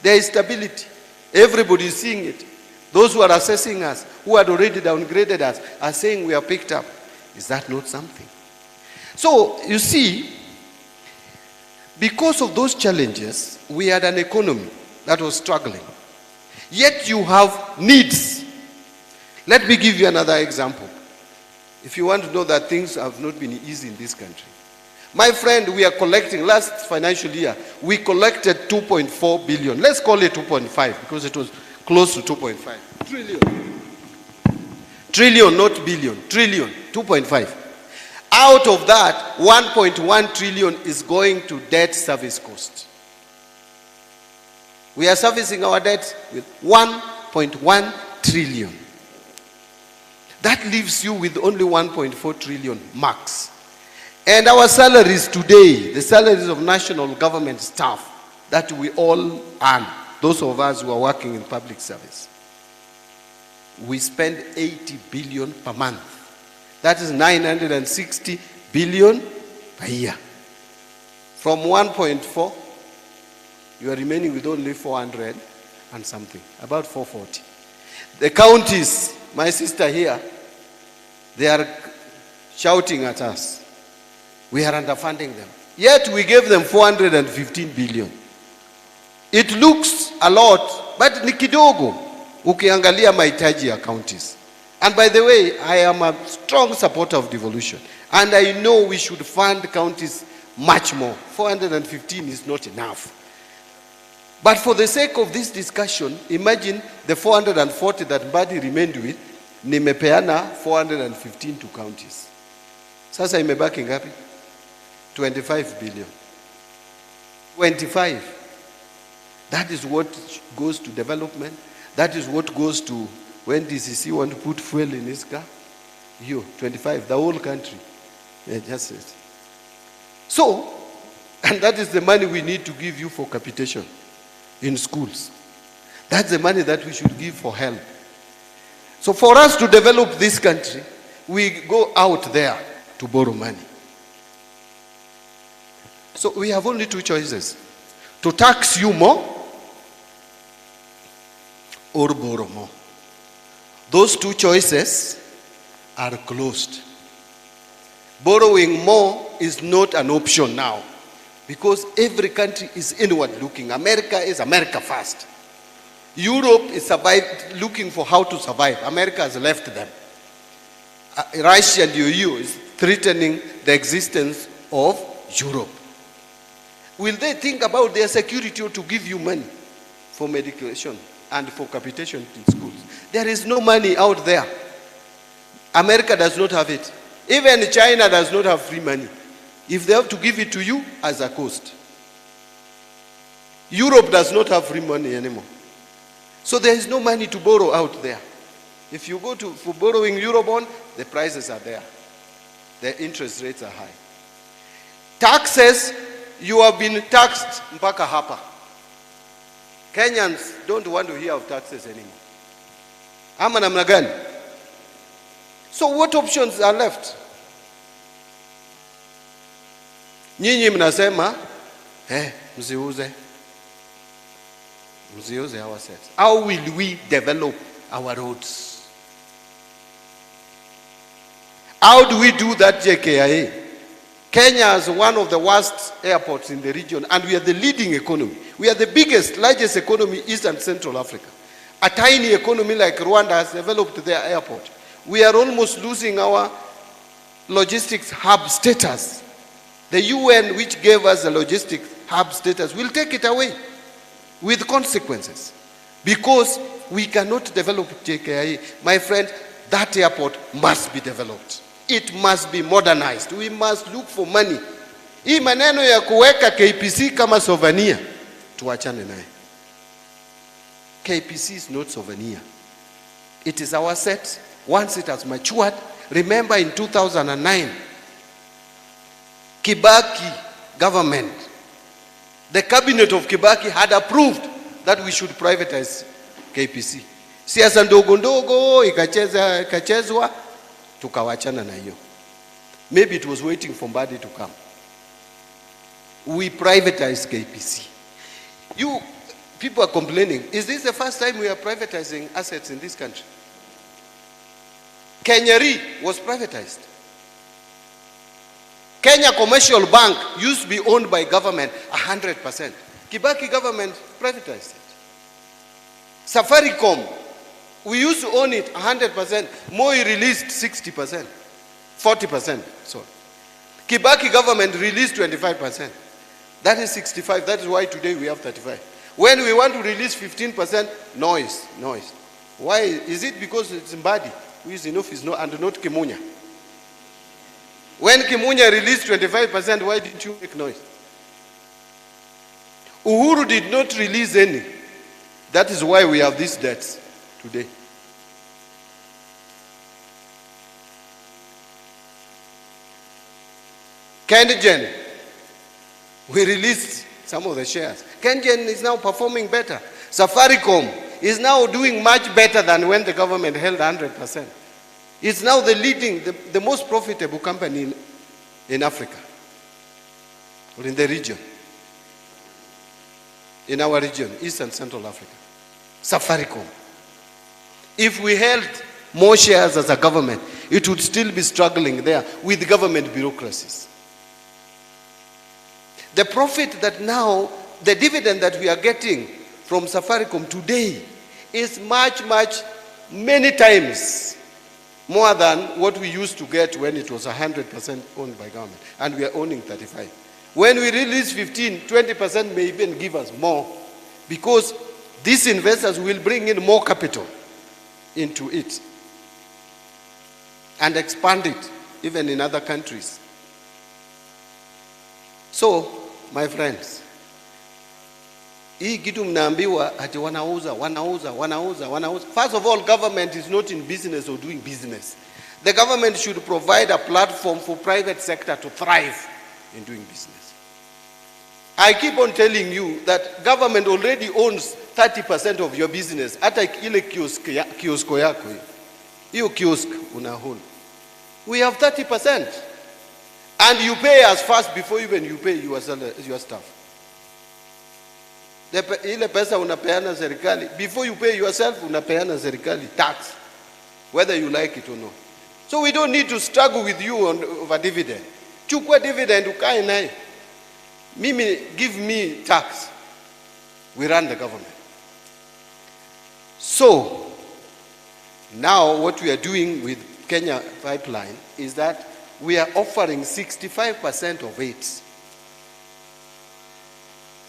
There is stability. Everybody is seeing it. Those who are assessing us, who had already downgraded us, are saying we are picked up. Is that not something? So, you see, because of those challenges, we had an economy that was struggling. Yet you have needs. Let me give you another example. If you want to know that things have not been easy in this country. My friend, we are collecting, last financial year, we collected 2.4 billion. Let's call it 2.5 because it was close to 2.5. Trillion. Trillion, not billion. Trillion, 2.5. Out of that, 1.1 trillion is going to debt service cost. We are servicing our debt with 1.1 trillion. That leaves you with only 1.4 trillion max. And our salaries today, the salaries of national government staff that we all earn, those of us who are working in public service, we spend 80 billion per month. That is 960 billion per year. From 1.4, you are remaining with only 400 and something, about 440. The counties, my sister here, they are shouting at us. We are underfunding them. Yet we gave them 415 billion. It looks a lot, but ni kidogo ukiangalia mahitaji ya counties. And by the way, I am a strong supporter of devolution. And I know we should fund counties much more. 415 is not enough. But for the sake of this discussion, imagine the 440 that Mbadi remained with, nimepeana 415 to counties. Sasa imebaki ngapi? 25 billion. 25. That is what goes to development. That is what goes to when DCC want to put fuel in his car. 25, the whole country. Yeah, just it. So, and that is the money we need to give you for capitation in schools. That's the money that we should give for help. So for us to develop this country, we go out there to borrow money. So we have only two choices. To tax you more or borrow more. Those two choices are closed. Borrowing more is not an option now because every country is inward looking. America is America first. Europe is looking for how to survive. America has left them. Russia and the EU is threatening the existence of Europe. Will they think about their security or to give you money for medication and for capitation in schools? There is no money out there. America does not have it. Even China does not have free money. If they have to give it to you as a cost. Europe does not have free money anymore. So there is no money to borrow out there. If you go for borrowing Eurobond, the prices are there. The interest rates are high. Taxes, you have been taxed mpaka hapa. Kenyans don't want to hear of taxes anymore. Ama namna gani? So what options are left? Nyinyi mnasema, mziuze our sets. How will we develop our roads? How do we do that, JKIA? Kenya is one of the worst airports in the region, and we are the leading economy. We are the biggest, largest economy in East and Central Africa. A tiny economy like Rwanda has developed their airport. We are almost losing our logistics hub status. The UN, which gave us a logistics hub status, will take it away with consequences because we cannot develop JKIA. My friend, that airport must be developed. It must be modernized. We must look for money. Hii maneno ya kuweka KPC kama souvenir, tuachane naye. KPC is not souvenir. It is our set. Once it has matured, remember in 2009, Kibaki government, the cabinet of Kibaki had approved that we should privatize KPC. Siasa ndogo ndogo ikachezwa tukawachana na hiyo. Maybe it was waiting for Mbadi to come. We privatized KPC. People are complaining. Is this the first time we are privatizing assets in this country? Kenya Re was privatized. Kenya Commercial Bank used to be owned by government 100%. Kibaki government privatized it. Safaricom, we used to own it 100%. Moi released 60%. 40%, sorry. Kibaki government released 25%. That is 65. That is why today we have 35. When we want to release 15%, noise. Why? Is it because it's Mbadi who is in office and not Kimunya? When Kimunya released 25%, why didn't you make noise? Uhuru did not release any. That is why we have these debts today. Kengen, we released some of the shares. Kengen is now performing better. Safaricom is now doing much better than when the government held 100%. It's now the leading, the most profitable company in Africa, or in the region, in our region, East and Central Africa. Safaricom. If we held more shares as a government, it would still be struggling there with government bureaucracies. The profit that now, the dividend that we are getting from Safaricom today is many times more than what we used to get when it was 100% owned by government, and we are owning 35. When we release 15, 20% may even give us more, because these investors will bring in more capital into it and expand it even in other countries. So, my friends, hii kitu mnaambiwa ati wanauza. First of all, government is not in business or doing business. The government should provide a platform for private sector to thrive in doing business. I keep on telling you that government already owns 30% of your business. Hata ile kiosko yako hiyo kiosk una hold. We have 30%. And you pay us first before even you pay your staff. Ile pesa unapeana serikali, before you pay yourself unapeana serikali tax, whether you like it or not. So we don't need to struggle with you over dividend. Chukua dividend ukae naye. Mimi, give me tax. We run the government. So now what we are doing with Kenya Pipeline is that we are offering 65% of it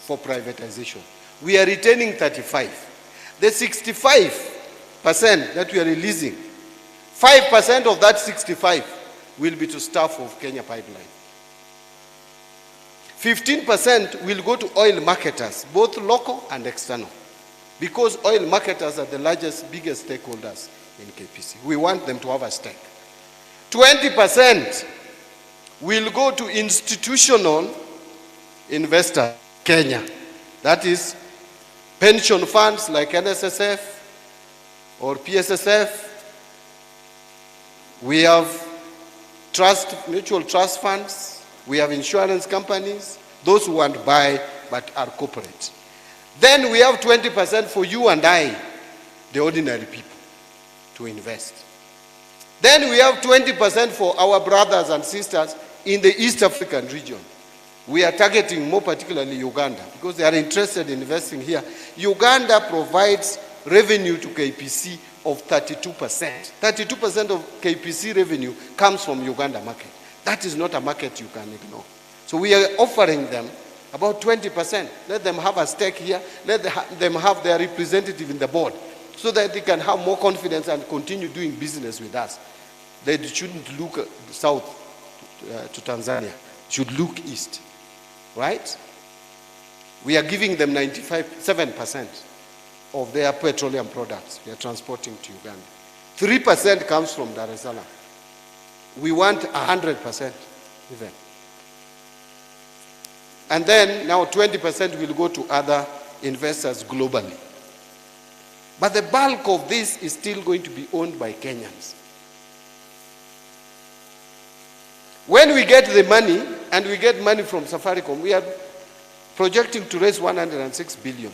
for privatization. We are retaining 35. The 65% that we are releasing, 5% of that 65 will be to staff of Kenya Pipeline. 15% will go to oil marketers, both local and external, because oil marketers are the biggest stakeholders in KPC. We want them to have a stake. 20% will go to institutional investors, Kenya. That is pension funds like NSSF or PSSF. We have mutual trust funds. We have insurance companies, those who want to buy but are corporate. Then we have 20% for you and I, the ordinary people, to invest. Then we have 20% for our brothers and sisters in the East African region. We are targeting more particularly Uganda because they are interested in investing here. Uganda provides revenue to KPC of 32%. 32% of KPC revenue comes from Uganda market. That is not a market you can ignore. So we are offering them about 20%. Let them have a stake here. Let them have their representative in the board so that they can have more confidence and continue doing business with us. They shouldn't look south to Tanzania. Should look east. Right? We are giving them 7% of their petroleum products. We are transporting to Uganda. 3% comes from Dar es Salaam. We want 100% even. And then now 20% will go to other investors globally. But the bulk of this is still going to be owned by Kenyans. When we get the money, and we get money from Safaricom, we are projecting to raise 106 billion.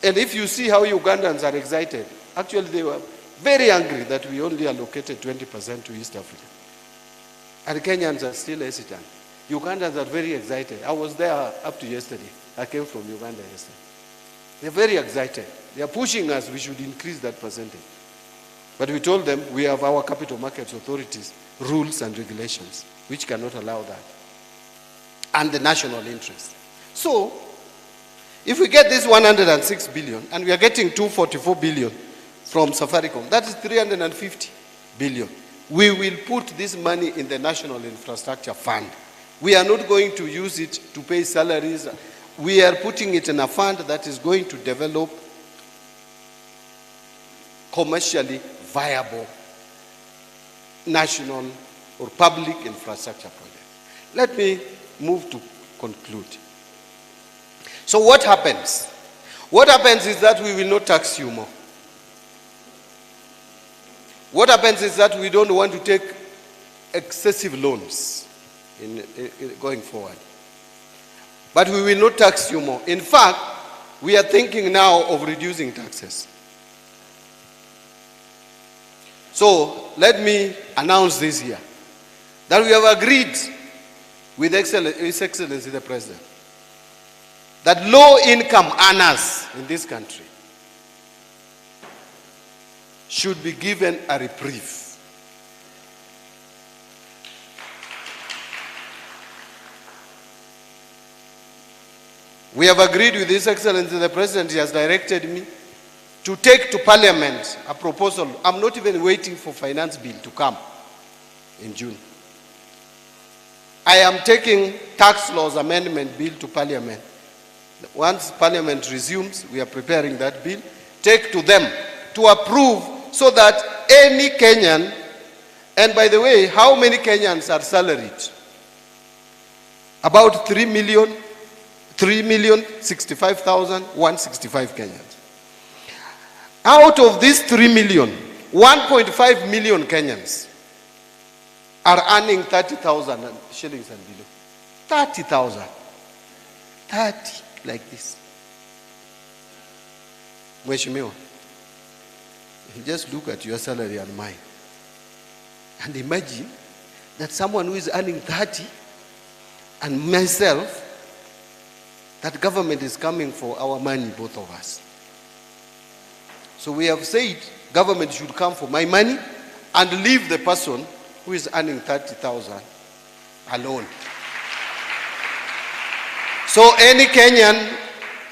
And if you see how Ugandans are excited, actually they were very angry that we only allocated 20% to East Africa. And Kenyans are still hesitant. Ugandans are very excited. I was there up to yesterday. I came from Uganda yesterday. They're very excited. They are pushing us, we should increase that percentage. But we told them we have our capital markets authorities, rules and regulations, which cannot allow that. And the national interest. So, if we get this 106 billion, and we are getting 244 billion from Safaricom, that is 350 billion. We will put this money in the National Infrastructure Fund. We are not going to use it to pay salaries. We are putting it in a fund that is going to develop commercially viable national or public infrastructure projects. Let me move to conclude. So what happens? What happens is that we will not tax you more. What happens is that we don't want to take excessive loans in going forward. But we will not tax you more. In fact, we are thinking now of reducing taxes. So let me announce this here, that we have agreed with His Excellency the President that low-income earners in this country should be given a reprieve. We have agreed with His Excellency the President. He has directed me to take to Parliament a proposal. I'm not even waiting for finance bill to come in June. I am taking tax laws amendment bill to Parliament. Once Parliament resumes, we are preparing that bill, take to them to approve so that any Kenyan, and by the way, how many Kenyans are salaried? About 3,065,165 Kenyans. Out of these 3 million, 1.5 million Kenyans are earning 30,000 shillings and below. 30,000. 30, like this. Mheshimiwa, just look at your salary and mine. And imagine that someone who is earning 30 and myself, that government is coming for our money, both of us. So we have said government should come for my money and leave the person who is earning 30,000 alone. So any Kenyan,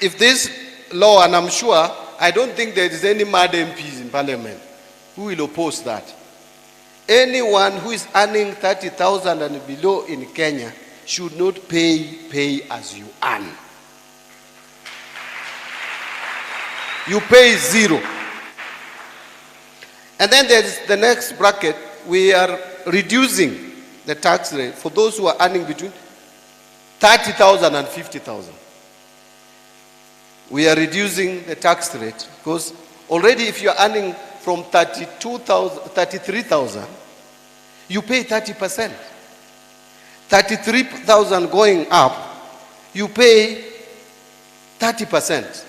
if this law, and I'm sure, I don't think there is any mad MPs in Parliament who will oppose that. Anyone who is earning 30,000 and below in Kenya should not pay as you earn. You pay zero. And then there's the next bracket. We are reducing the tax rate for those who are earning between 30,000 and 50,000. We are reducing the tax rate because already if you are earning from 33,000, you pay 30%. 33,000 going up, you pay 30%.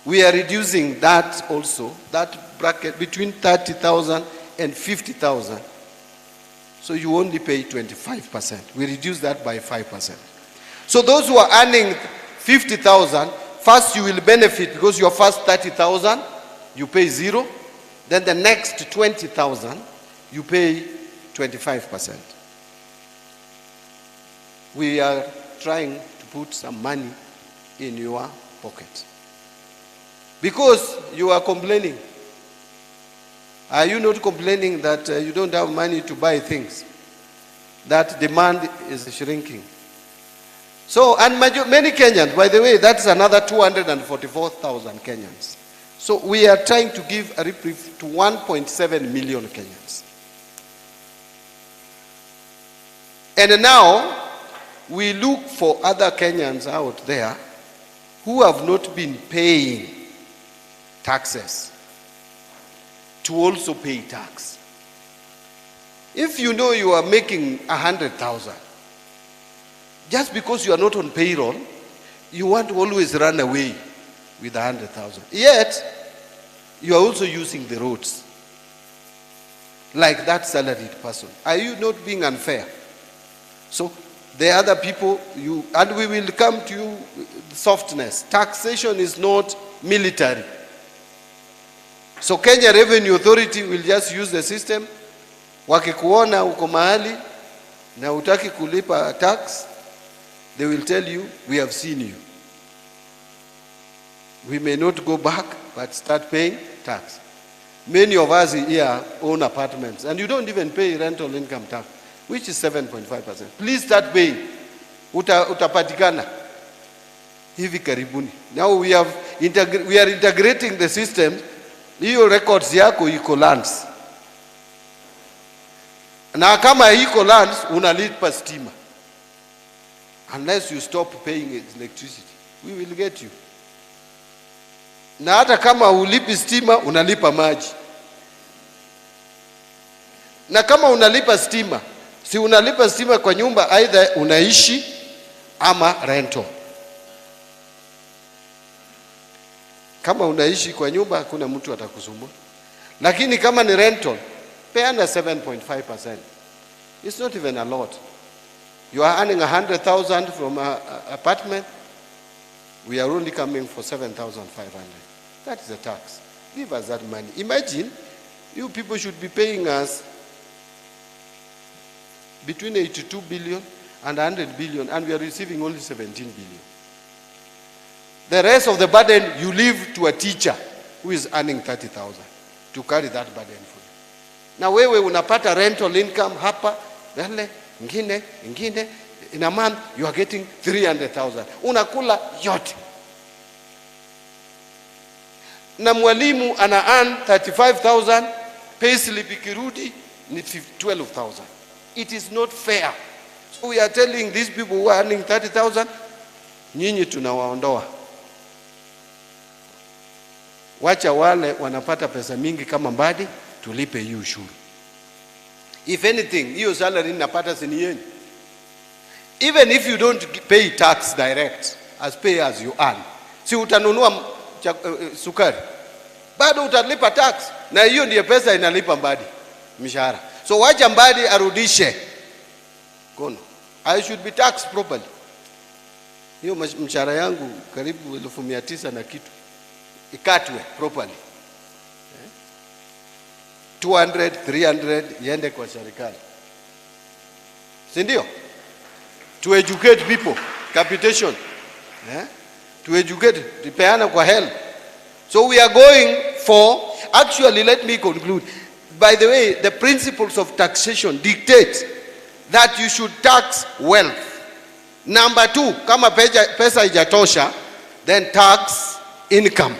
We are reducing that also, that bracket between 30,000 and 50,000. So you only pay 25%. We reduce that by 5%. So those who are earning 50,000, first you will benefit because your first 30,000, you pay zero. Then the next 20,000, you pay 25%. We are trying to put some money in your pocket. Because you are complaining. Are you not complaining that you don't have money to buy things? That demand is shrinking. So, and many Kenyans, by the way, that's another 244,000 Kenyans. So we are trying to give a reprieve to 1.7 million Kenyans. And now, we look for other Kenyans out there who have not been paying taxes to also pay tax. If you know you are making 100,000, just because you are not on payroll, you want to always run away with 100,000. Yet, you are also using the roads like that salaried person. Are you not being unfair? So, the other people, and we will come to you, softness. Taxation is not military. So Kenya Revenue Authority will just use the system. Wakikuona uko mahali na utaki kulipa tax, they will tell you, we have seen you. We may not go back, but start paying tax. Many of us here own apartments, and you don't even pay rental income tax, which is 7.5%. Please start paying. Utapatikana hivi karibuni. Now we are integrating the system. Hiyo records yako iko lands. Na kama iko lands, unalipa stima. Unless you stop paying electricity, we will get you. Na hata kama ulipi stima, unalipa maji. Na kama unalipa stima, si unalipa stima kwa nyumba, either unaishi ama rental. Kama unaishi kwa nyumba, hakuna mtu atakusumbua. Lakini kama ni rental, peana 7.5%. It's not even a lot. You are earning 100,000 from an apartment. We are only coming for 7,500. That is a tax. Give us that money. Imagine, you people should be paying us between 82 billion and 100 billion, and we are receiving only 17 billion. The rest of the burden, you leave to a teacher who is earning 30,000 to carry that burden for you. Na wewe unapata rental income hapa, yale, ingine, in a month you are getting 300,000. Unakula yote. Na mwalimu ana earn 35,000, payslip ikirudi ni 12,000. It is not fair. So we are telling these people who are earning 30,000, nyinyi tunawaondoa. Wacha wale wanapata pesa mingi kama Mbadi, tulipe hiyo ushuru. If anything, hiyo salary napata sini yenu. Even if you don't pay tax direct, as pay as you earn, si utanunua sukari, bado utalipa tax, na hiyo ndiyo pesa inalipa Mbadi mishahara. So wacha Mbadi arudishe kono. I should be taxed properly. Hiyo mshahara yangu karibu 1,900 na kitu, ikatwe properly. 200, 300 iende kwa serikali. Si ndio? To educate people, capitation. To educate, tupeana kwa health. So we are going for, actually let me conclude. By the way, the principles of taxation dictate that you should tax wealth. Number 2, kama pesa haijatosha, then tax income.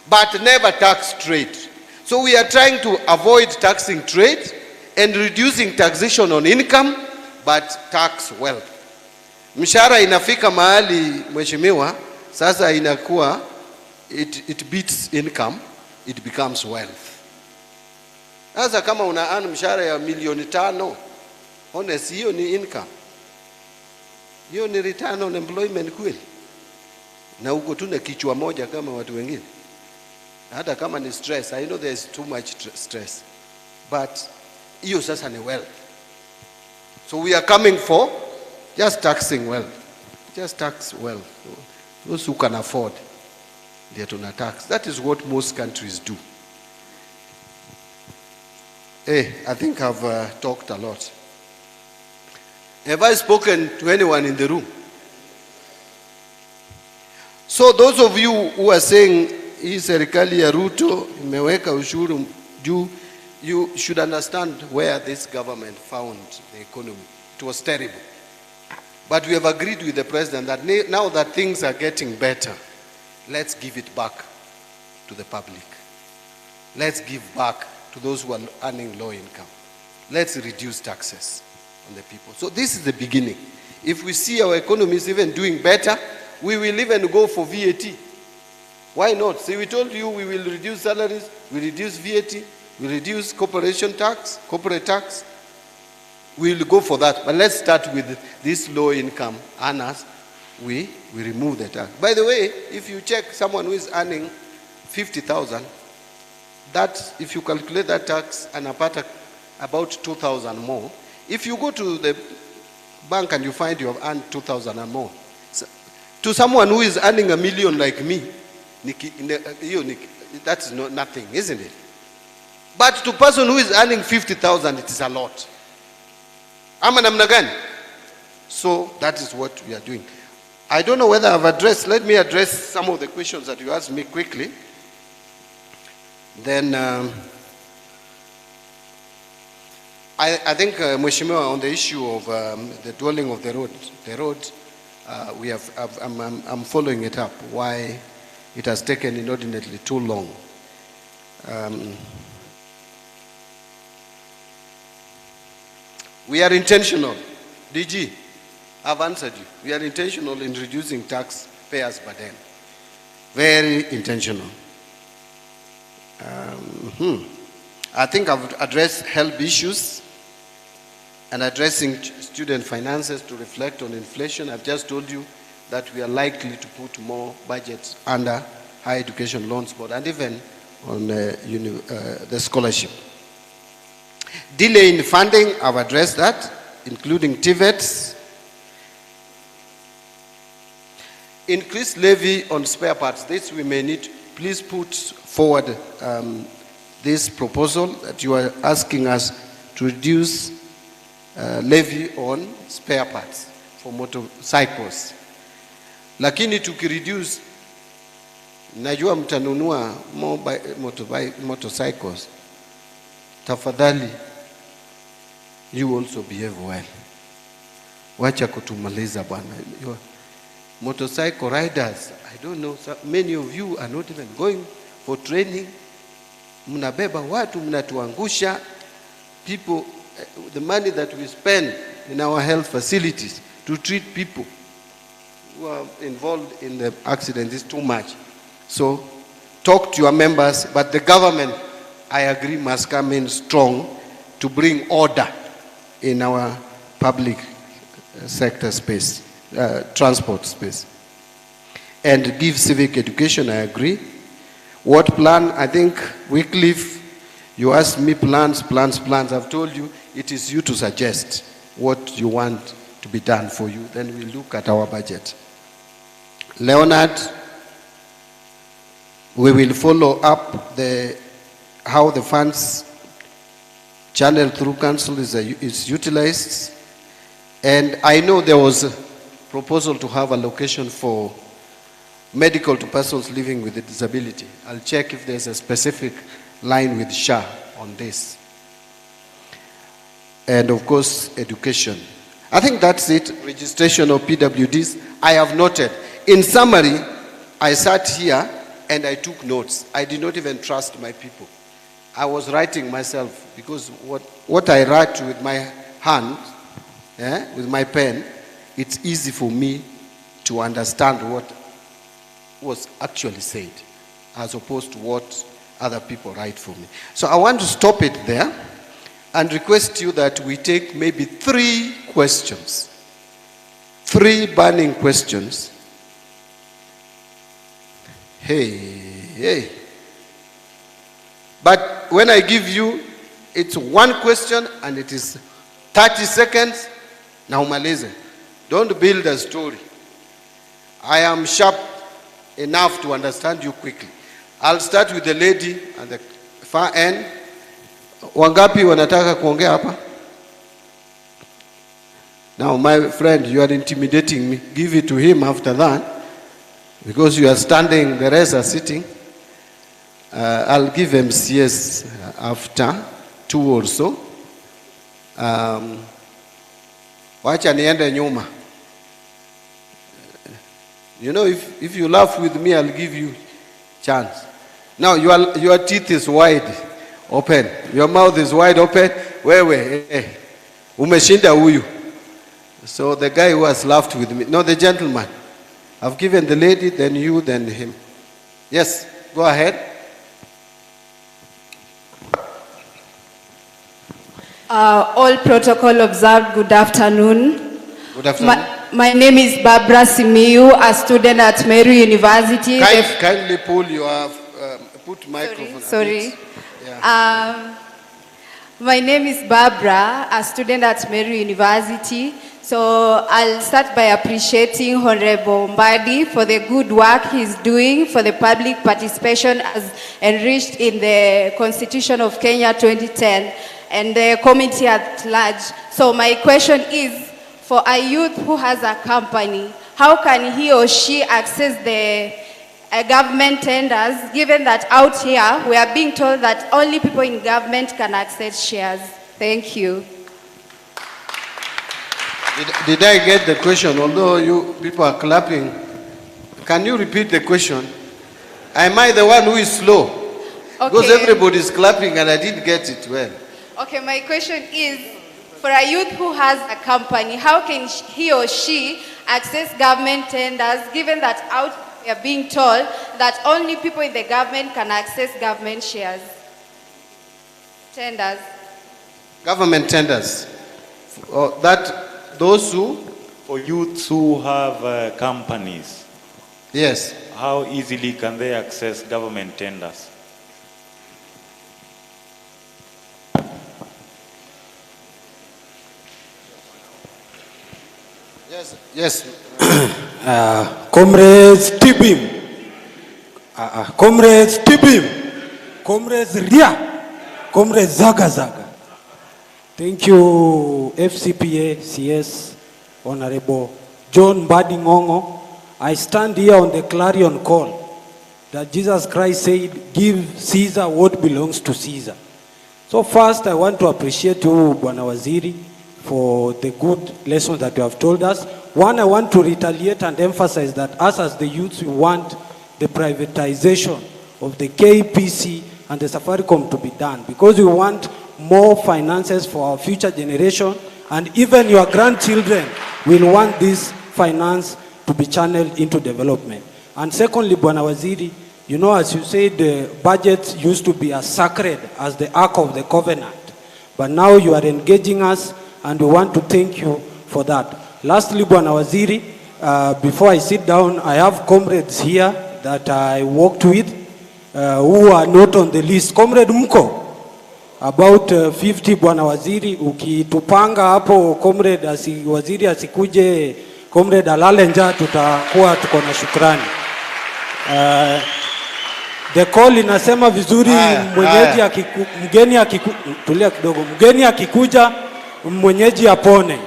But never tax trade. So we are trying to avoid taxing trade and reducing taxation on income, but tax wealth. Mshahara inafika mahali mheshimiwa, sasa inakuwa, it beats income, it becomes wealth. Sasa kama una earn mshahara ya 5,000,000, honest, hiyo ni income. Hiyo ni return on employment kweli. Na uko tu na kichwa moja kama watu wengine. Hata kama ni stress, I know there is too much stress. But hiyo sasa ni wealth. So we are coming for just taxing wealth. Just tax wealth. Those who can afford, they are to tax. That is what most countries do. I think I've talked a lot. Have I spoken to anyone in the room? So those of you who are saying, hii serikali ya Ruto imeweka ushuru juu, you should understand where this government found the economy. It was terrible. But we have agreed with the president that now that things are getting better, let's give it back to the public. Let's give back to those who are earning low income. Let's reduce taxes on the people. So this is the beginning. If we see our economy is even doing better, we will even go for VAT. Why not? See, we told you we will reduce salaries, we reduce VAT, we reduce corporation tax, corporate tax. We will go for that. But let's start with these low income earners. we remove the tax. By the way, if you check someone who is earning 50,000, that if you calculate that tax anapata about 2,000 more. If you go to the bank and you find you have earned 2,000 and more, so, to someone who is earning $1 million like me, that's nothing, isn't it? But to person who is earning 50,000, it is a lot. Ama namna gani? So that is what we are doing. I don't know whether I've addressed. Let me address some of the questions that you asked me quickly. Then I think Mheshimiwa, on the issue of the dwelling of the road, I'm following it up. Why it has taken inordinately too long. We are intentional. DG, I've answered you. We are intentional in reducing taxpayers' burden. Very intentional. I think I've addressed health issues and addressing student finances to reflect on inflation. I've just told you that we are likely to put more budgets under higher education loans board and even on the scholarship. Delay in funding, I've addressed that, including TVETs. Increased levy on spare parts. This we may need. Please put forward this proposal that you are asking us to reduce levy on spare parts for motorcycles. Lakini tukireduce, najua mtanunua motorcycles. Tafadhali, you also behave well. Wacha kutumaliza bwana. Motorcycle riders, I don't know, many of you are not even going for training. Mnabeba watu, mnatuangusha. People, the money that we spend in our health facilities to treat people who are involved in the accident is too much. So talk to your members, but the government, I agree, must come in strong to bring order in our public sector space, transport space. And give civic education, I agree. What plan? I think, Wycliffe, you asked me plans. I've told you, it is you to suggest what you want to be done for you. Then we look at our budget. Leonard, we will follow up how the funds channeled through council is utilized. And I know there was a proposal to have a location for medical to persons living with a disability. I'll check if there's a specific line with SHA on this. And of course, education. I think that's it. Registration of PWDs. I have noted. In summary, I sat here and I took notes. I did not even trust my people. I was writing myself because what I write with my hand, with my pen, it's easy for me to understand what was actually said as opposed to what other people write for me. So I want to stop it there and request you that we take maybe 3 questions, 3 burning questions. Hey. But when I give you, it's 1 question and it is 30 seconds. Now, umalize. Don't build a story. I am sharp enough to understand you quickly. I'll start with the lady at the far end. Wangapi wanataka kuongea hapa? Now, my friend, you are intimidating me. Give it to him after that. Because you are standing, the rest are sitting. I'll give MCS after 2 or so. Wacha niende nyuma. You know, if you laugh with me, I'll give you chance. Now, your teeth is wide open. Your mouth is wide open. Wewe, umeshinda huyu. So the guy who has laughed with me, no, the gentleman. I've given the lady, then you, then him. Yes, go ahead. All protocol observed. Good afternoon. Good afternoon. My name is Barbara Simiyu, a student at Meru University. Kindly pull your, put microphone. Sorry. Yeah. My name is Barbara, a student at Meru University. So I'll start by appreciating Honorable Mbadi for the good work he's doing for the public participation as enriched in the Constitution of Kenya 2010 and the committee at large. So my question is, for a youth who has a company, how can he or she access the government tenders, given that out here we are being told that only people in government can access shares? Thank you. Did I get the question? Although you people are clapping, can you repeat the question? Am I the one who is slow? Okay. Because everybody is clapping and I didn't get it well. Okay, my question is, for a youth who has a company, how can he or she access government tenders, given that out we are being told that only people in the government can access government shares? Tenders. Government tenders. Those who? For youths who have companies. Yes. How easily can they access government tenders? Yes. Comrades Tibim, Comrades Tibim, Comrades Ria, Comrades Zaga Zaga. Thank you, FCPA, CS, Honorable John Mbadi Ngongo. I stand here on the clarion call that Jesus Christ said, give Caesar what belongs to Caesar. So first, I want to appreciate you, Bwana Waziri, for the good lessons that you have told us. One, I want to retaliate and emphasize that us as the youths, we want the privatization of the KPC and the Safaricom to be done, because we want more finances for our future generation, and even your grandchildren will want this finance to be channeled into development. And secondly, Bwana Waziri, you know, as you said, the budget used to be as sacred as the Ark of the Covenant, but now you are engaging us, and we want to thank you for that. Lastly, Bwana Waziri, before I sit down, I have comrades here that I worked with who are not on the list. Comrade Mko, about 50, Bwana Waziri, ukitupanga hapo comrade waziri asikuje, comrade alale njaa, tutakuwa tuko na shukrani. The call inasema vizuri, mwenyeji tulia kidogo, mgeni akikuja mwenyeji apone.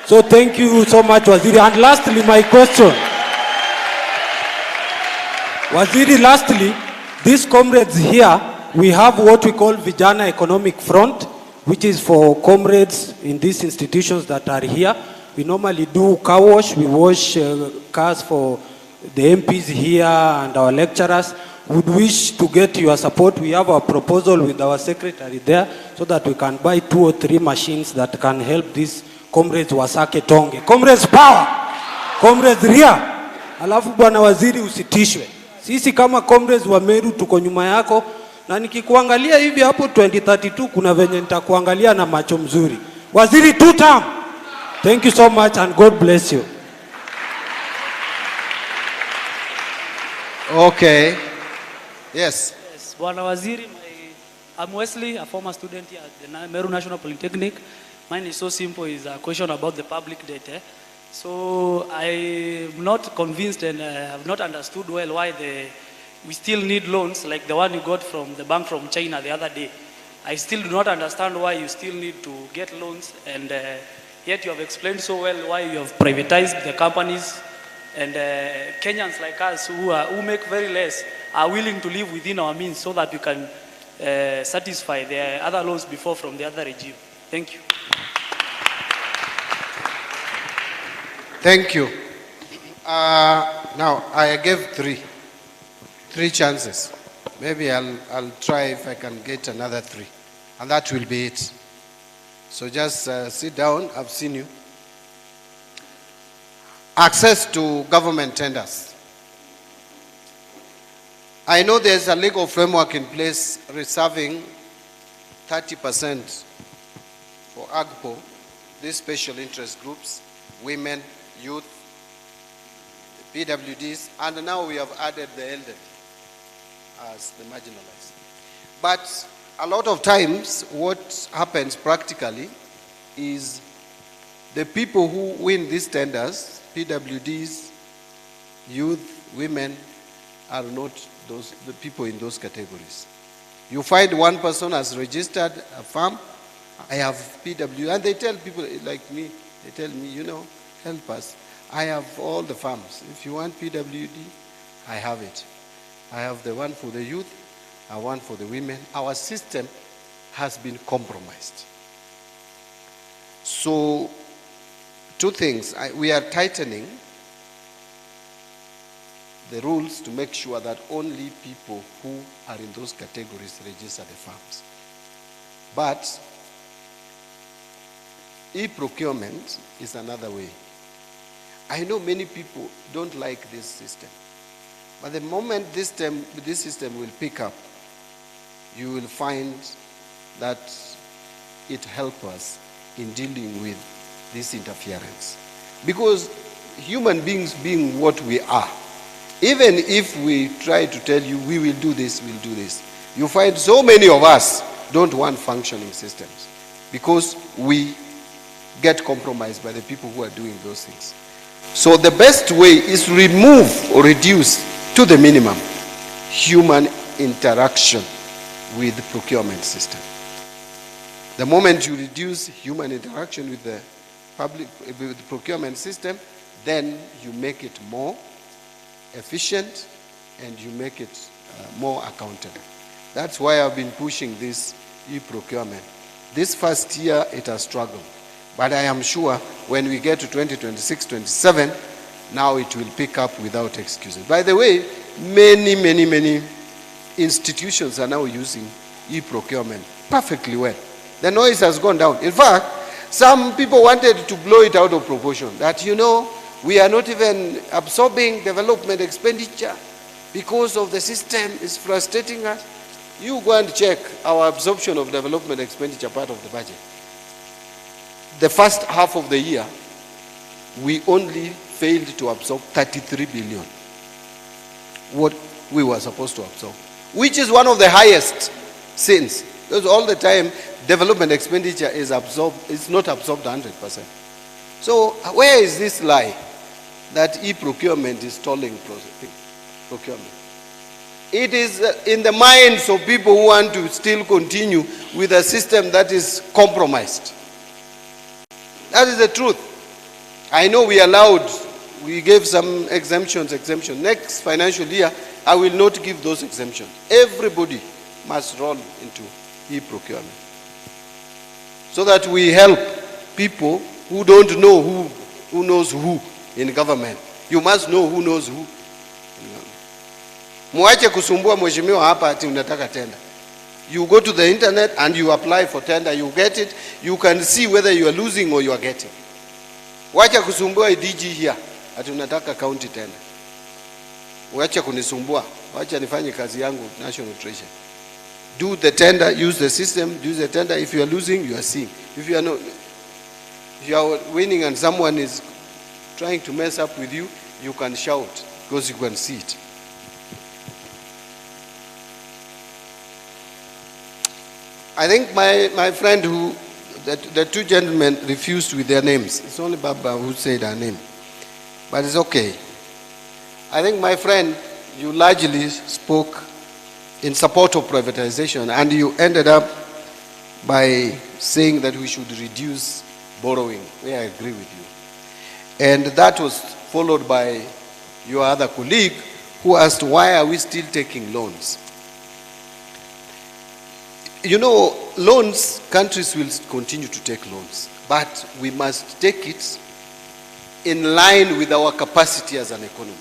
So thank you so much, Waziri. And lastly, my question. Waziri, lastly, these comrades here, we have what we call Vijana Economic Front, which is for comrades in these institutions that are here. We normally do car wash. We wash cars for the MPs here and our lecturers. Would wish to get your support. We have a proposal with our secretary there so that we can buy 2 or 3 machines that can help these comrades wasake tonge. Comrades power, comrades ria. Alafu Bwana Waziri usitishwe. Sisi kama comrades wa Meru tuko nyuma yako, na nikikuangalia hivi hapo 2032 kuna venye nitakuangalia na macho mzuri. Waziri 2 term. Thank you so much and God bless you. Okay. Yes. Yes, Bwana Waziri, I'm Wesley, a former student here at the Meru National Polytechnic. Mine is so simple, it's a question about the public debt. So I'm not convinced and have not understood well why we still need loans like the one you got from the bank from China the other day. I still do not understand why you still need to get loans, and yet you have explained so well why you have privatized the companies, and Kenyans like us who make very less are willing to live within our means so that we can satisfy the other loans before from the other regime. Thank you. Thank you. Now, I gave three chances. Maybe I'll try if I can get another 3. And that will be it. So just sit down. I've seen you. Access to government tenders. I know there's a legal framework in place reserving 30% for AGPO, these special interest groups, women, youth, the PWDs, and now we have added the elderly as the marginalized. But a lot of times what happens practically is the people who win these tenders, PWDs, youth, women, are not the people in those categories. You find one person has registered a farm, I have PW, and they tell people like me, they tell me, you know, help us. I have all the farms. If you want PWD, I have it. I have the one for the youth, one for the women. Our system has been compromised. So, two things. We are tightening the rules to make sure that only people who are in those categories register the farms. But e-procurement is another way. I know many people don't like this system. But the moment this system will pick up, you will find that it helps us in dealing with this interference. Because human beings being what we are, even if we try to tell you we will do this, we'll do this, you find so many of us don't want functioning systems because we get compromised by the people who are doing those things. So the best way is remove or reduce to the minimum human interaction with the procurement system. The moment you reduce human interaction with the procurement system, then you make it more efficient and you make it more accountable. That's why I've been pushing this e-procurement. This first year it has struggled, but I am sure when we get to 2026-27, now it will pick up without excuses. By the way, many institutions are now using e-procurement perfectly well. The noise has gone down. In fact, some people wanted to blow it out of proportion, that, you know, we are not even absorbing development expenditure because of the system is frustrating us. You go and check our absorption of development expenditure part of the budget. The first half of the year, we only failed to absorb 33 billion, what we were supposed to absorb, which is one of the highest since. Because all the time, development expenditure is absorbed, it's not absorbed 100%. So where is this lie that e-procurement is stalling procurement? It is in the minds of people who want to still continue with a system that is compromised. That is the truth. I know we gave some exemptions. Next financial year, I will not give those exemptions. Everybody must roll into e-procurement, so that we help people who don't know who knows who in government. You must know who knows who. Muache kusumbua mheshimiwa hapa ati unataka tenda. You go to the internet and you apply for tender, you get it, you can see whether you are losing or you are getting. Wacha kusumbua DG here ati unataka county tender. Wacha kunisumbua, wacha nifanye kazi yangu national treasure. Do the tender, use the system, use the tender. If you are losing, you are seeing. If you are not, if you are winning and someone is trying to mess up with you, you can shout because you can see it. I think my friend the two gentlemen refused with their names. It's only Baba who said her name, but it's okay. I think my friend, you largely spoke in support of privatization, and you ended up by saying that we should reduce borrowing, where I agree with you. And that was followed by your other colleague who asked, why are we still taking loans? You know, loans, countries will continue to take loans, but we must take it in line with our capacity as an economy.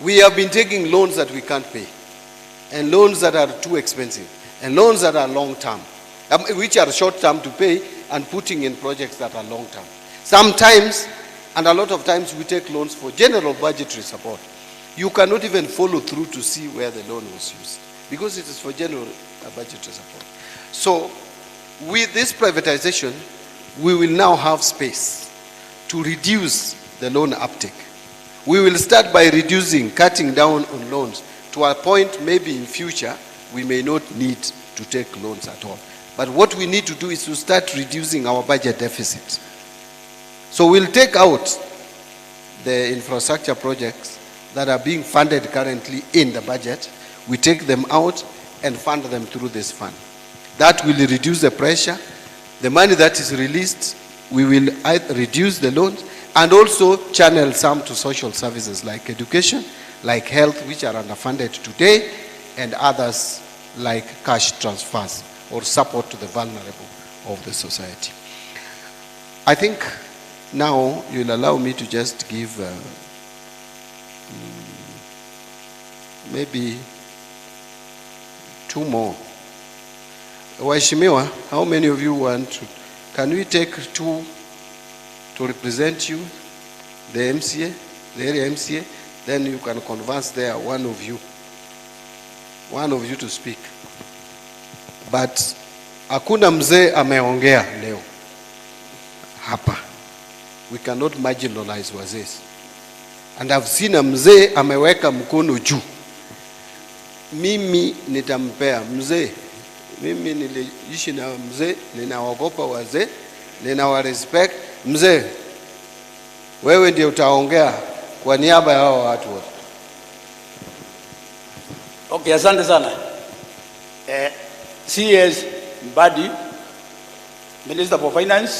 We have been taking loans that we can't pay, and loans that are too expensive, and loans that are long-term, which are short-term to pay, and putting in projects that are long-term. Sometimes, and a lot of times, we take loans for general budgetary support. You cannot even follow through to see where the loan was used, because it is for general budgetary support. So, with this privatization, we will now have space to reduce the loan uptake. We will start by cutting down on loans to a point maybe in future we may not need to take loans at all. But what we need to do is to start reducing our budget deficit. So we'll take out the infrastructure projects that are being funded currently in the budget. We take them out and fund them through this fund. That will reduce the pressure. The money that is released, we will reduce the loans and also channel some to social services like education, like health, which are underfunded today, and others like cash transfers or support to the vulnerable of the society. I think now you'll allow me to just give maybe 2 more. Waheshimiwa, how many of you want to? Can we take 2 to represent you, the MCA, the area MCA? Then you can converse there, one of you to speak. But hakuna mzee ameongea leo hapa. We cannot marginalize wazee. And I've seen a mzee ameweka mkono juu. Mimi nitampea mzee. Mimi niliishi na mzee, ninaogopa wazee, ninawarespect. Mzee, wewe ndiye utaongea kwa niaba ya hao watu wote. Okay, asante sana. CS Mbadi, Minister for Finance,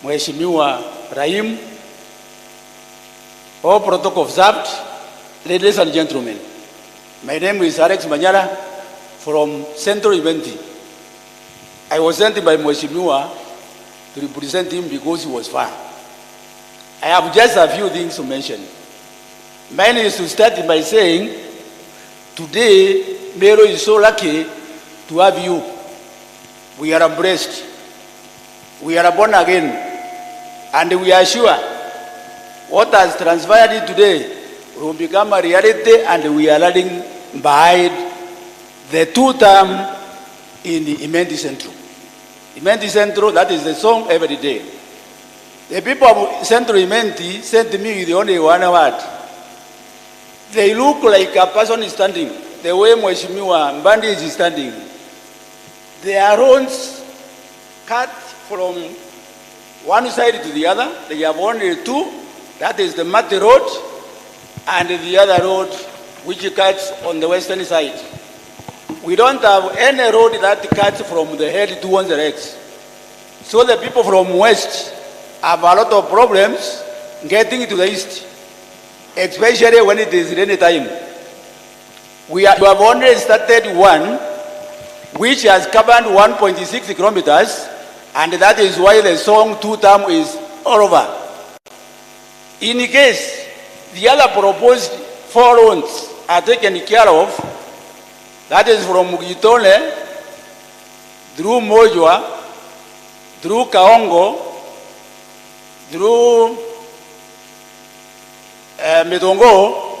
Mheshimiwa Rahim, all protocol observed, ladies and gentlemen. My name is Alex Manyora from Central Mbadi. I was sent by Mheshimiwa to represent him because he was far. I have just a few things to mention. Mine is to start by saying, today, Meru is so lucky to have you. We are blessed. We are born again. And we are sure what has transpired today will become a reality, and we are running behind the 2-term in the Mbadi Central. Mbadi Central, that is the song every day. The people of Central Mbadi sent me with only one word. They look like a person is standing, the way Mheshimiwa Mbadi is standing. Their roads cut from one side to the other. They have only 2. That is the Mati Road and the other road which cuts on the western side. We don't have any road that cuts from the head towards the legs. So the people from west have a lot of problems getting to the east, especially when it is rainy time. We have only started one which has covered 1.6 kilometers, and that is why the song 2-term is all over. In case the other proposed 4 roads are taken care of, that is from Gitole, through Mojwa, through Kaongo, through Medongo,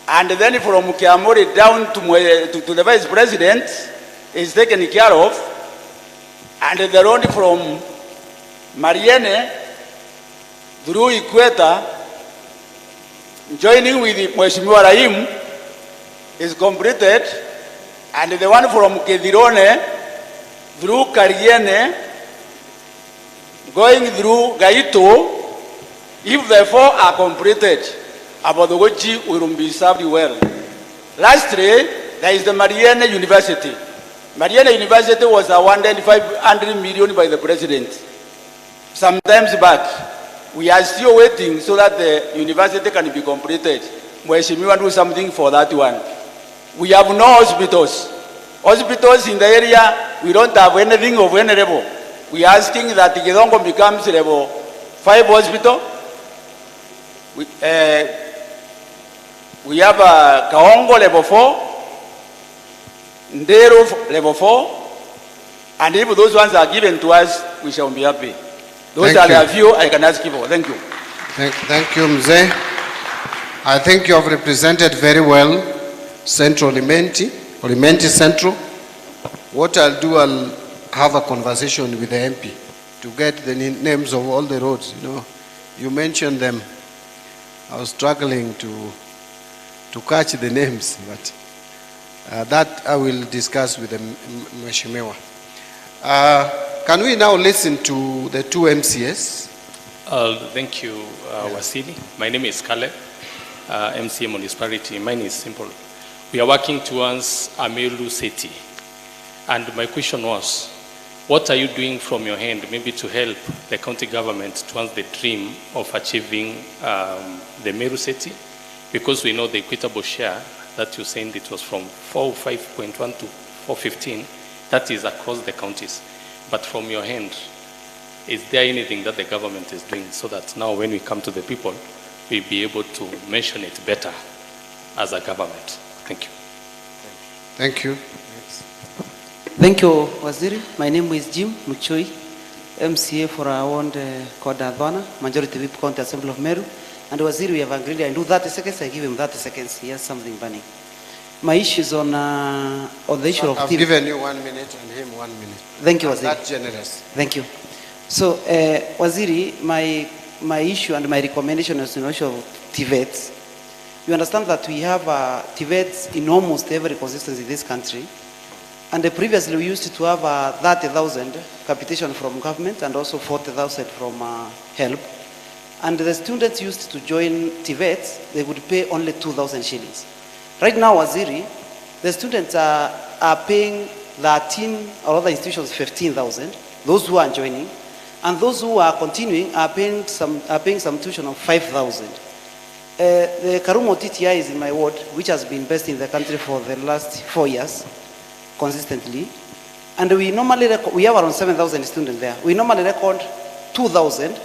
and then from Kiamori down to the Vice President is taken care of, and the road from Mariene through Ikweta, joining with Mheshimiwa Rahim, is completed, and the one from Kedirone through Kariene, going through Gaito, if the 4 are completed, Abodogochi will be served well. Lastly, there is the Mariene University. Mariene University was awarded 500 million by the president sometimes back. We are still waiting so that the university can be completed. Mheshimiwa do something for that one. We have no hospitals. Hospitals in the area, we don't have anything of any level. We are asking that Kidongo becomes level 5 hospital. We have Kaongo level 4, Ndero level 4, and if those ones are given to us, we shall be happy. Those are the few I can ask you for. Thank you. Thank you, Mzee. I think you have represented very well Central Mbadi Central. What I'll do, I'll have a conversation with the MP to get the names of all the roads, you mentioned them. I was struggling to catch the names, but that I will discuss with the Mheshimiwa. Can we now listen to the two MCS? Thank you, Wasili. My name is Caleb, MCA Municipality. Mine is simple. We are working towards a Meru city. And my question was, what are you doing from your hand, maybe to help the county government towards the dream of achieving the Meru city? Because we know the equitable share that you said it was from 405.1 to 415, that is across the counties. But from your hand, is there anything that the government is doing so that now when we come to the people, we'll be able to mention it better as a government? Thank you. Thank you. Thank you, Waziri. My name is Jim Muchui, MCA for our Koda Adwana, Majority Whip County Assembly of Meru. And Waziri, we have agreed. I do 30 seconds, I give him 30 seconds. He has something burning. My issue is on the issue of... I've given you 1 minute and him 1 minute. Thank you, Waziri. That's generous. Thank you. So, Waziri, my issue and my recommendation is on the issue of TVETs. You understand that we have TVETs in almost every constituency in this country. And previously we used to have 30,000 capitation from government and also 40,000 from HELP. And the students used to join TVETs, they would pay only 2,000 shillings. Right now, Waziri, the students are paying 13 or other institutions 15,000, those who are joining, and those who are continuing are paying some tuition of 5,000. The Karumo TTI is in my ward, which has been best in the country for the last 4 years, consistently. And we normally we have around 7,000 students there. We normally record 2,000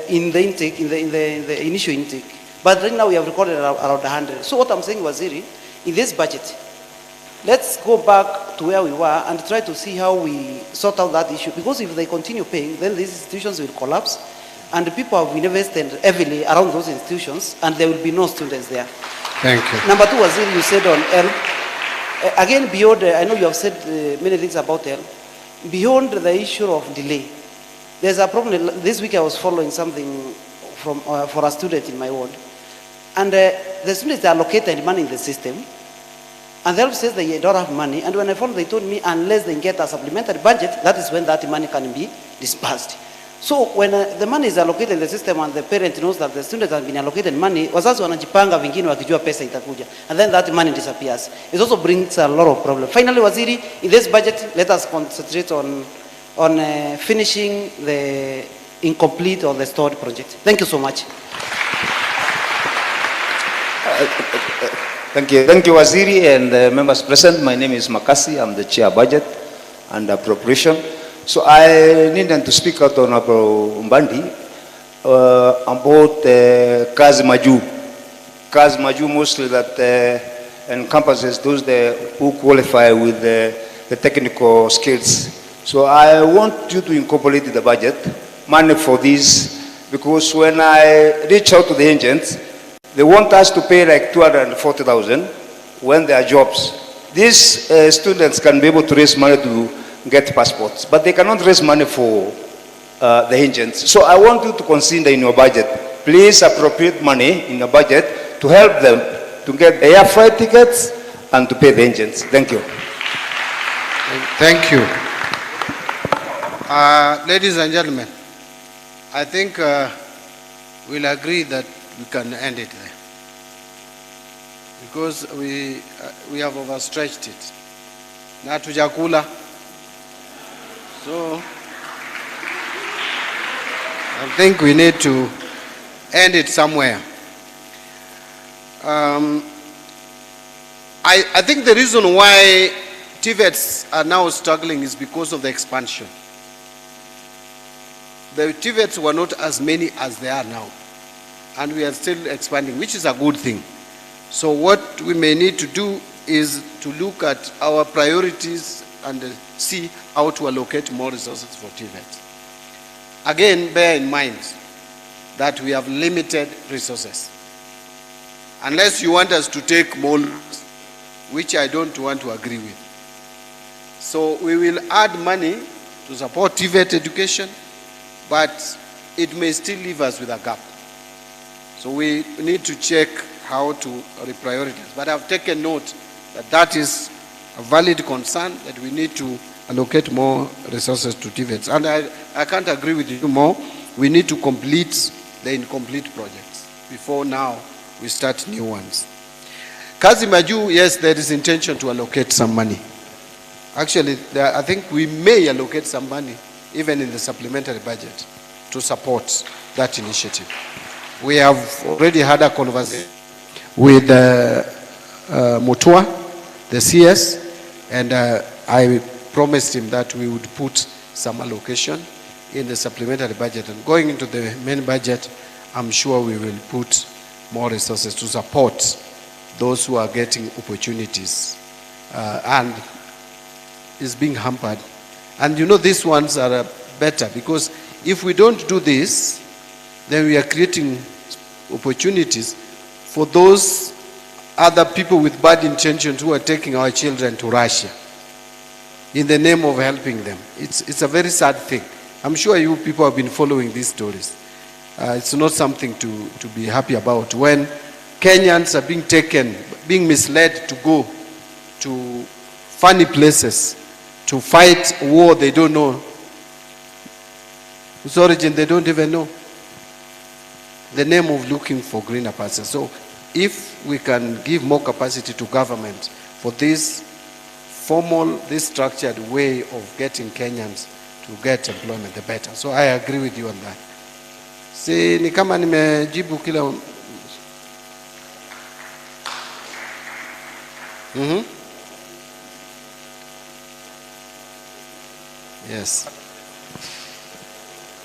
in the intake, in the initial intake. But right now we have recorded around 100. So what I'm saying, Waziri, in this budget, let's go back to where we were and try to see how we sort out that issue. Because if they continue paying, then these institutions will collapse. And the people have invested heavily around those institutions, and there will be no students there. Thank you. Number two, Waziri, you said on help. Again, beyond, I know you have said many things about help. Beyond the issue of delay, there's a problem. This week I was following something from for a student in my ward. And the students are allocated money in the system. And the help says they don't have money. And when I followed, they told me unless they get a supplementary budget, that is when that money can be dispersed. So when the money is allocated in the system and the parent knows that the students have been allocated money, wazazi wanajipanga vingine wakijua pesa itakuja. And then that money disappears. It also brings a lot of problems. Finally, Waziri, in this budget, let us concentrate on finishing the incomplete or the stored project. Thank you so much. Thank you, Waziri and members present. My name is Makasi. I'm the chair budget and appropriation. So I need them to speak out on Mbadi about Kazi Maju. Kazi Maju mostly that encompasses those who qualify with the technical skills. So I want you to incorporate in the budget money for this, because when I reach out to the agents, they want us to pay like 240,000 when there are jobs. These students can be able to raise money to get passports, but they cannot raise money for the agents. So I want you to consider in your budget, please appropriate money in the budget to help them to get air flight tickets and to pay the agents. Thank you. Thank you. Ladies and gentlemen, I think we'll agree that we can end it there, because we have overstretched it. Na tujakula. So I think we need to end it somewhere. I think the reason why TVETs are now struggling is because of the expansion. The TVETs were not as many as they are now, and we are still expanding, which is a good thing. So what we may need to do is to look at our priorities and see how to allocate more resources for TVET. Again, bear in mind that we have limited resources. Unless you want us to take more, which I don't want to agree with. So we will add money to support TVET education, but it may still leave us with a gap. So we need to check how to reprioritize. But I've taken note that that is a valid concern, that we need to allocate more resources to TVETs. And I can't agree with you more. We need to complete the incomplete projects before now we start new ones. Kazi Maju, yes, there is intention to allocate some money. Actually, I think we may allocate some money, even in the supplementary budget, to support that initiative. We have already had a conversation with Mutua, the CS, and I promised him that we would put some allocation in the supplementary budget. And going into the main budget, I'm sure we will put more resources to support those who are getting opportunities and is being hampered. And you know, these ones are better, because if we don't do this, then we are creating opportunities for those other people with bad intentions who are taking our children to Russia in the name of helping them. It's a very sad thing. I'm sure you people have been following these stories. It's not something to be happy about when Kenyans are being taken, being misled to go to funny places to fight a war they don't know, whose origin they don't even know, the name of looking for greener pastures. So if we can give more capacity to government for this formal, this structured way of getting Kenyans to get employment, the better. So I agree with you on that. Si ni kama nimejibu kila Yes.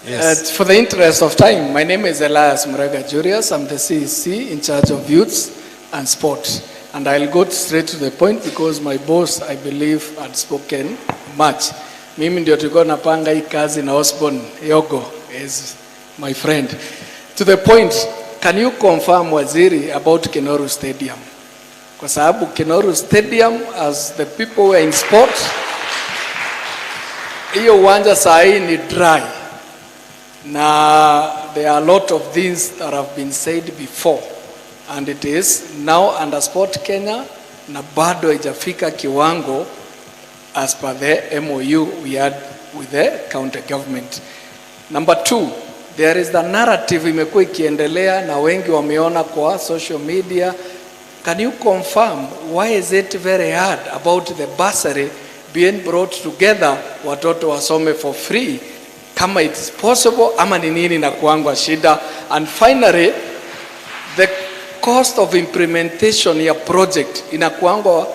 Yes. For the interest of time, my name is Elias Murega Julius. I'm the CEC in charge of youths and sport. And I'll go straight to the point because my boss, I believe, had spoken much. Mimi ndio tulikuwa napanga hii kazi na Osborne Yogo is my friend. To the point, can you confirm, Waziri, about Kenoru Stadium? Kwa sababu Kenoru Stadium, as the people were in sport, hiyo uwanja saa hii ni dry. Now, there are a lot of things that have been said before, and it is now under Sport Kenya, na bado haijafika kiwango as per the MOU we had with the county government. Number two, there is the narrative imekuwa ikiendelea na wengi wameona kwa social media. Can you confirm why is it very hard about the bursary being brought together, watoto wasome for free? Kama it's possible, ama ni nini na kuangwa shida? And finally, the cost of implementation ya project inakuangwa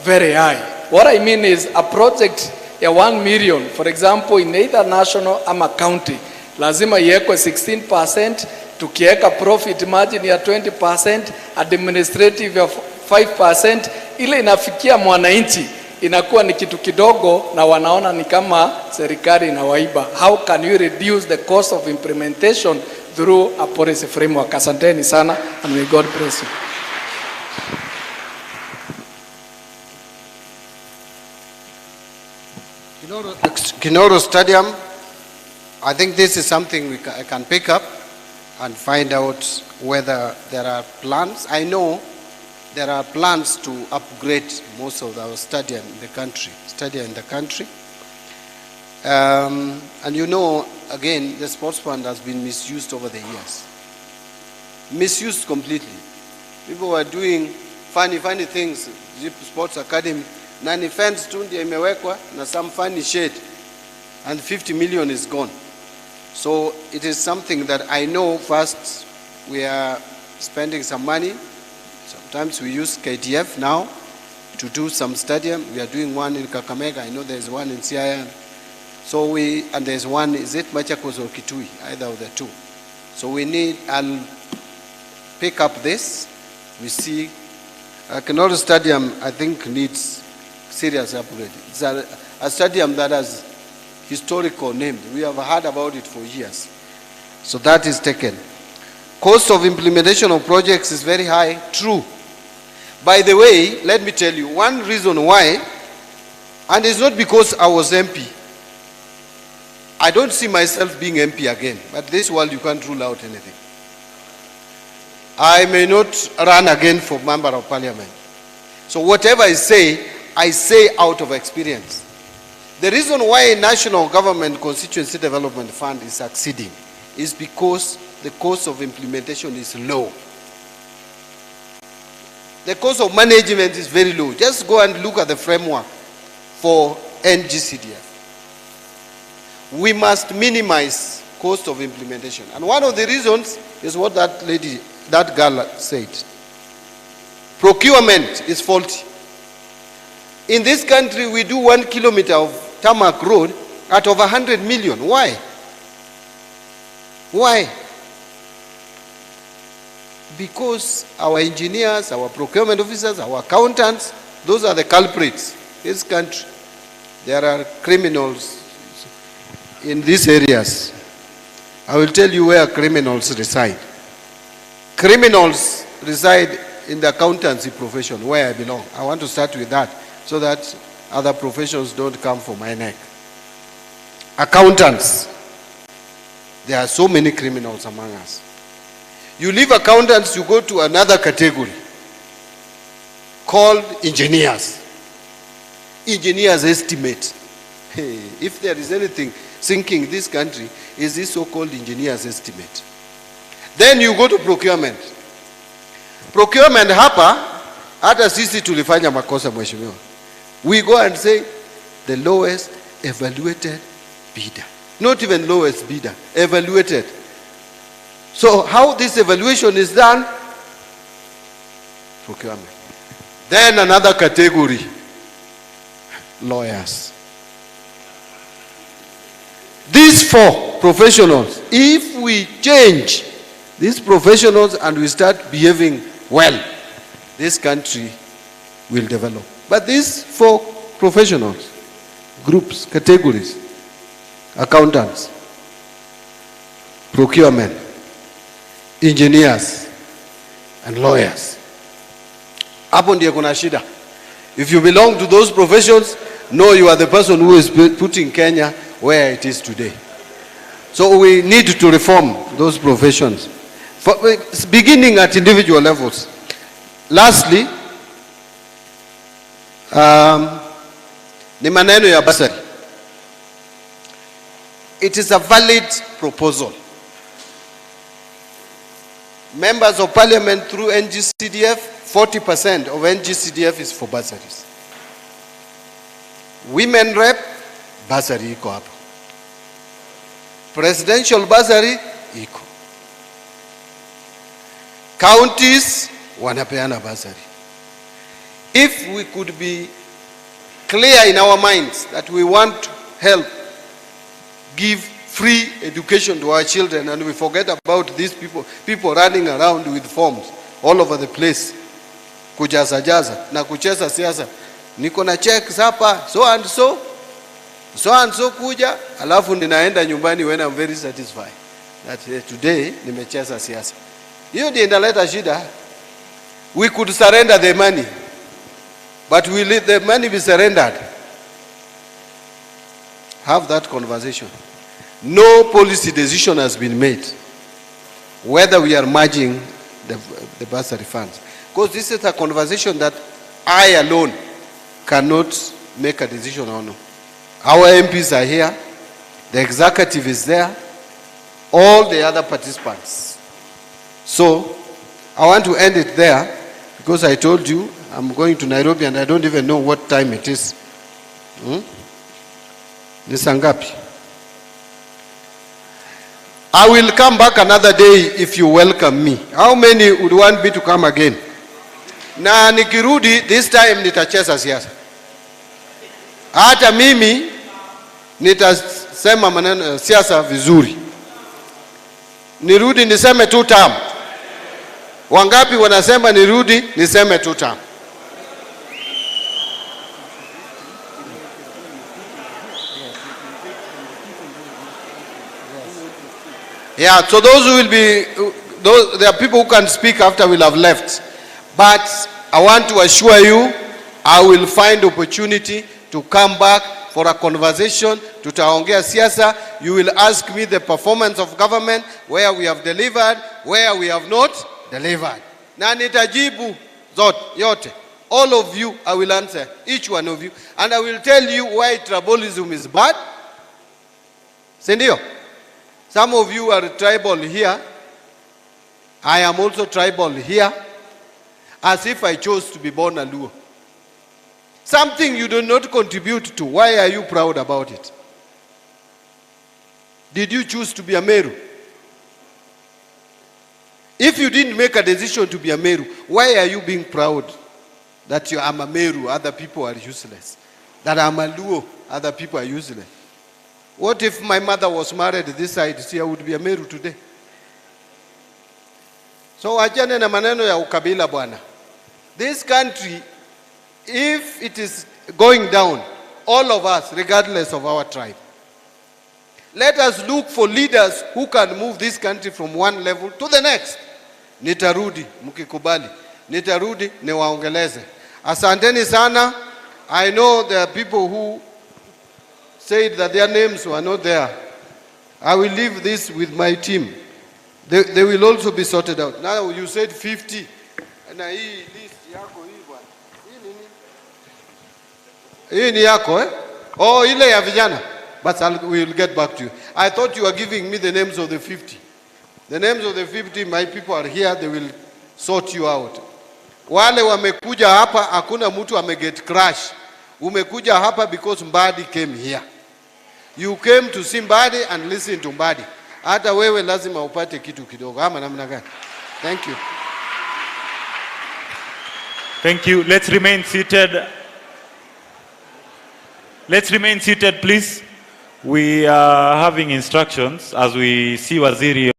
very high. What I mean is a project ya 1 million, for example, in either national ama county, lazima iwekwe 16%, tukiweka profit margin ya 20%, administrative ya 5%, ile inafikia mwananchi inakuwa ni kitu kidogo na wanaona ni kama serikali inawaiba. How can you reduce the cost of implementation through a policy framework? Asanteni sana, and may God bless you. Kenoru Stadium, I think this is something I can pick up and find out whether there are plans. I know there are plans to upgrade most of our stadium in the country. And you know, again, the sports fund has been misused over the years. Misused completely. People were doing funny things. Sports Academy, nani fence tu ndio imewekwa na some funny shade, and 50 million is gone. So it is something that I know. First, we are spending some money. Sometimes we use KDF now to do some stadium. We are doing one in Kakamega. I know there's one in Siaya. So and there's one, is it Machakos or Kitui? Either of the two. So we need, I'll pick up this. We see Kenoru Stadium, I think, needs serious upgrade. It's a stadium that has historical name. We have heard about it for years. So that is taken. Cost of implementation of projects is very high. True. By the way, let me tell you one reason why, and it's not because I was MP. I don't see myself being MP again, but this world you can't rule out anything. I may not run again for member of parliament. So whatever I say out of experience. The reason why National Government Constituency Development Fund is succeeding is because the cost of implementation is low. The cost of management is very low. Just go and look at the framework for NGCDF. We must minimize cost of implementation. And one of the reasons is what that girl said. Procurement is faulty. In this country, we do 1 kilometer of tarmac road at over 100 million. Why? Why? Because our engineers, our procurement officers, our accountants, those are the culprits. This country, there are criminals in these areas. I will tell you where criminals reside. Criminals reside in the accountancy profession, where I belong. I want to start with that, so that other professions don't come for my neck. Accountants. There are so many criminals among us. You leave accountants, you go to another category called engineers. Engineers estimate. Hey, if there is anything sinking this country, is this so-called engineers estimate. Then you go to procurement. Procurement hapa, hata sisi tulifanya makosa mheshimiwa. We go and say the lowest evaluated bidder. Not even lowest bidder, evaluated. So how this evaluation is done? Procurement. Then another category, lawyers. These four professionals, if we change these professionals and we start behaving well, this country will develop. But these four professionals, groups, categories, accountants, procurement, engineers, and lawyers. Hapo ndiye kuna shida. If you belong to those professions, know you are the person who is putting Kenya where it is today. So we need to reform those professions, beginning at individual levels. Lastly, ni maneno ya basari. It is a valid proposal. Members of Parliament through NGCDF, 40% of NGCDF is for bursaries. Women rep, bursary iko hapo. Presidential bursary iko. Counties wanapeana bursary. If we could be clear in our minds that we want to help give free education to our children, and we forget about these people running around with forms all over the place, kujaza na kucheza siasa. Niko na checks hapa, so and so kuja, alafu ninaenda nyumbani when I'm very satisfied that today nimecheza siasa. Hiyo ndio inaleta shida. We could surrender the money, but will the money be surrendered? Have that conversation. No policy decision has been made whether we are merging the bursary funds. Because this is a conversation that I alone cannot make a decision on. Our MPs are here, the executive is there, all the other participants. So I want to end it there because I told you I'm going to Nairobi and I don't even know what time it is. Ni saa ngapi? I will come back another day if you welcome me. How many would want me to come again? Na nikirudi, this time nitacheza siasa. Hata mimi nitasema maneno siasa vizuri. Nirudi niseme 2 term. Wangapi wanasema nirudi niseme 2 term? Yeah, so those who will be, there are people who can speak after we'll have left. But I want to assure you, I will find opportunity to come back for for a conversation. Tutaongea siasa. You will ask me the performance of government, where we have delivered, where we have not delivered. Na nitajibu yote. All of you, I will answer, each one of you. And I will tell you why tribalism is bad. Sindio? Some of you are tribal here. I am also tribal here. As if I chose to be born a Luo. Something you do not contribute to. Why are you proud about it? Did you choose to be a Meru? If you didn't make a decision to be a Meru, why are you being proud that you are a Meru, other people are useless? That I'm a Luo, other people are useless? What if my mother was married this side? See, I would be a Meru today. So achane na maneno ya ukabila bwana. This country, if it is going down, all of us, regardless of our tribe, let us look for leaders who can move this country from one level to the next. Nitarudi, mkikubali. Nitarudi, niwaongeleze. Asanteni sana. I know there are people who said that their names were not there. I will leave this with my team. They will also be sorted out. Now you said 50. Na hii list yako hii bwana. Hii nini? Hii ni yako eh? Oh, ile ya vijana. But we will get back to you. I thought you were giving me the names of the 50. The names of the 50, my people are here. They will sort you out. Wale wamekuja hapa, hakuna mtu ameget crash. Umekuja hapa because Mbadi came here. You came to see Mbadi and listen to Mbadi. Hata wewe lazima upate kitu kidogo. Ama namna gani? Thank you. Thank you. Let's remain seated. Let's remain seated, please. We are having instructions as we see Waziri